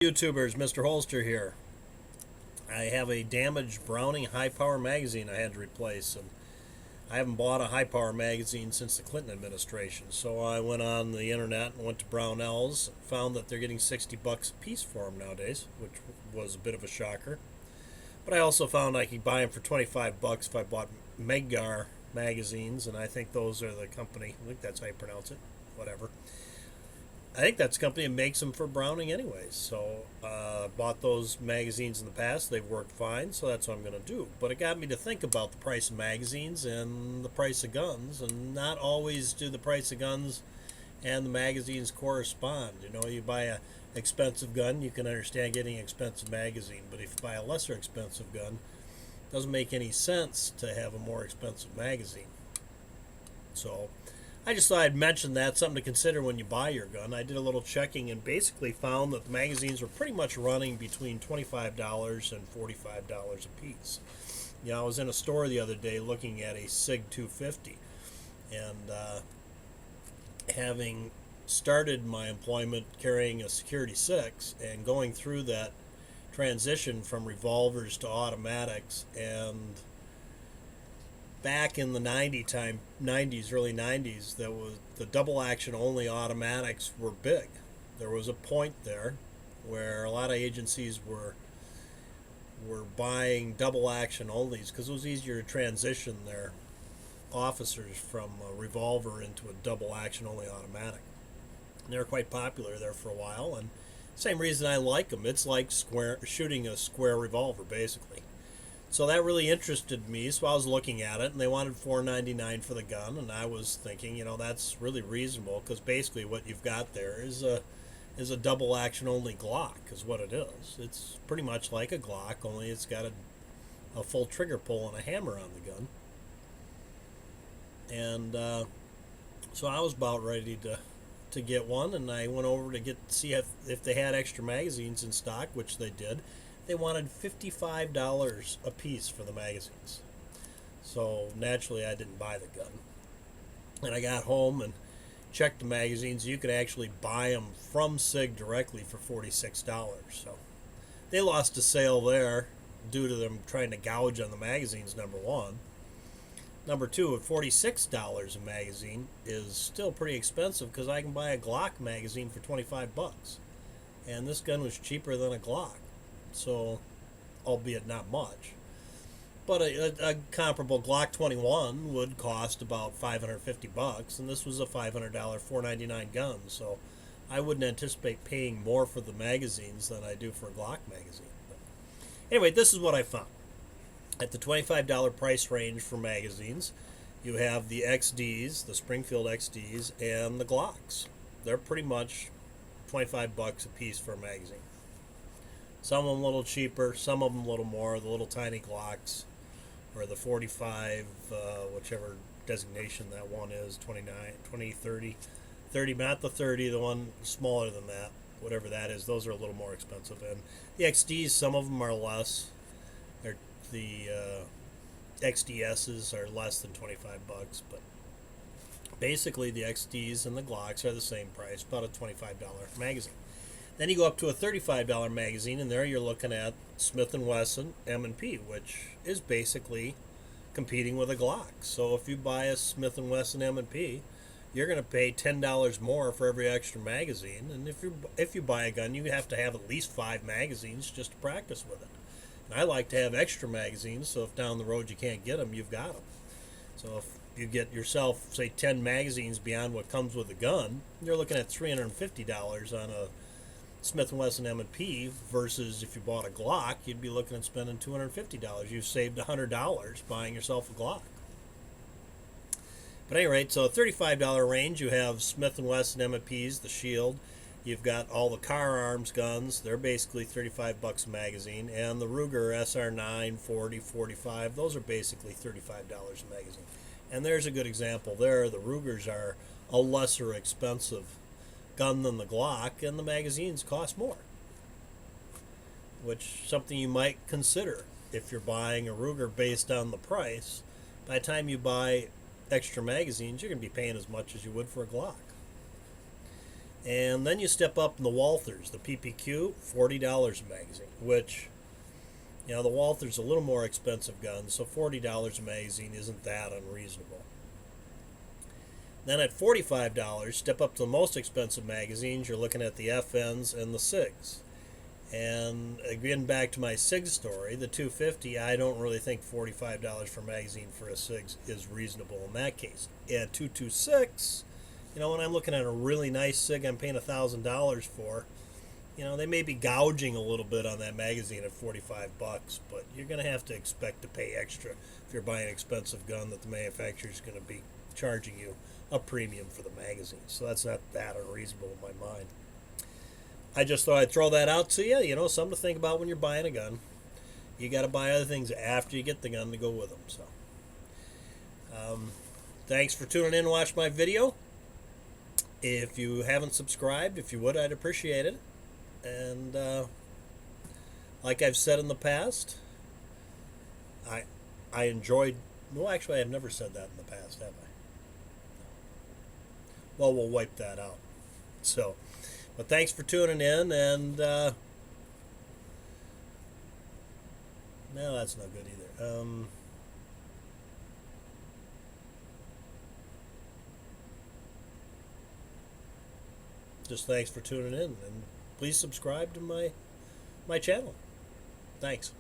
YouTubers, MrHolster here. I have a damaged Browning high-power magazine I had to replace, and I haven't bought a high-power magazine since the Clinton administration. So I went on the internet and went to Brownells, found that they're getting $60 a piece for them nowadays, which was a bit of a shocker. But I also found I could buy them for $25 if I bought Meggar magazines, and I think those are the company. I think that's how you pronounce it. Whatever. I think that's the company that makes them for Browning anyways. So bought those magazines in the past. They've worked fine, so that's what I'm going to do. But it got me to think about the price of magazines and the price of guns, and not always do the price of guns and the magazines correspond. You know, you buy a expensive gun, you can understand getting an expensive magazine, but if you buy a lesser expensive gun, it doesn't make any sense to have a more expensive magazine. So I just thought I'd mention that, something to consider when you buy your gun. I did a little checking and basically found that the magazines were pretty much running between $25 and $45 a piece. You know, I was in a store the other day looking at a SIG 250, and having started my employment carrying a Security 6 and going through that transition from revolvers to automatics, and back in the 90s, early 90s, there was the double action only automatics were big. There was a point there where a lot of agencies were buying double action onlys because it was easier to transition their officers from a revolver into a double action only automatic. And they were quite popular there for a while, and same reason I like them. It's like shooting a square revolver basically. So that really interested me, so I was looking at it, and they wanted $4.99 for the gun, and I was thinking, you know, that's really reasonable, because basically what you've got there is a double action only Glock, is what it is. It's pretty much like a Glock, only it's got a full trigger pull and a hammer on the gun. And so I was about ready to get one, and I went over to see if they had extra magazines in stock, which they did. They wanted $55 a piece for the magazines. So naturally I didn't buy the gun. And I got home and checked the magazines. You could actually buy them from SIG directly for $46. So they lost a sale there due to them trying to gouge on the magazines, number one. Number two, at $46 a magazine is still pretty expensive, because I can buy a Glock magazine for $25. And this gun was cheaper than a Glock. So, albeit not much. But a comparable Glock 21 would cost about $550, and this was a $500 $4.99 gun. So I wouldn't anticipate paying more for the magazines than I do for a Glock magazine. But anyway, this is what I found. At the $25 price range for magazines, you have the XDs, the Sprinfield XDs, and the Glocks. They're pretty much $25 a piece for a magazine. Some of them a little cheaper, some of them a little more. The little tiny Glocks, or the 45, whichever designation that one is, 29, 20, 30, 30, not the 30, the one smaller than that, whatever that is, those are a little more expensive. And the XDs, some of them are less. The XDSs are less than $25, but basically the XDs and the Glocks are the same price, about a $25 magazine. Then you go up to a $35 magazine, and there you're looking at Smith & Wesson M&P, which is basically competing with a Glock. So if you buy a Smith & Wesson M&P, you're going to pay $10 more for every extra magazine. And if you buy a gun, you have to have at least 5 magazines just to practice with it. And I like to have extra magazines, so if down the road you can't get them, you've got them. So if you get yourself, say, 10 magazines beyond what comes with a gun, you're looking at $350 on a Smith & Wesson M&P, versus if you bought a Glock, you'd be looking at spending $250. You've saved $100 buying yourself a Glock. But at any rate, so $35 range, you have Smith & Wesson M&Ps, the Shield. You've got all the car arms guns. They're basically $35 a magazine. And the Ruger SR9, 40, 45, those are basically $35 a magazine. And there's a good example there. The Rugers are a lesser expensive gun than the Glock, and the magazines cost more, which is something you might consider if you're buying a Ruger based on the price. By the time you buy extra magazines, you're going to be paying as much as you would for a Glock. And then you step up in the Walthers, the PPQ, $40 a magazine, which, you know, the Walther's a little more expensive gun, so $40 a magazine isn't that unreasonable. Then at $45, step up to the most expensive magazines. You're looking at the FNs and the SIGs. And again, back to my SIG story, the 250, I don't really think $45 for a magazine for a SIG is reasonable in that case. At 226, you know, when I'm looking at a really nice SIG I'm paying $1,000 for, you know, they may be gouging a little bit on that magazine at 45 bucks, but you're going to have to expect to pay extra if you're buying an expensive gun that the manufacturer's going to be charging you a premium for the magazine. So that's not that unreasonable in my mind. I just thought I'd throw that out to you. You know, something to think about when you're buying a gun. You got to buy other things after you get the gun to go with them. So, thanks for tuning in and watching my video. If you haven't subscribed, if you would, I'd appreciate it. And like I've said in the past, I enjoyed. Well, actually, I've never said that in the past, have I? Well, we'll wipe that out. So, but thanks for tuning in, and no, that's not good either. Just thanks for tuning in, and please subscribe to my channel. Thanks.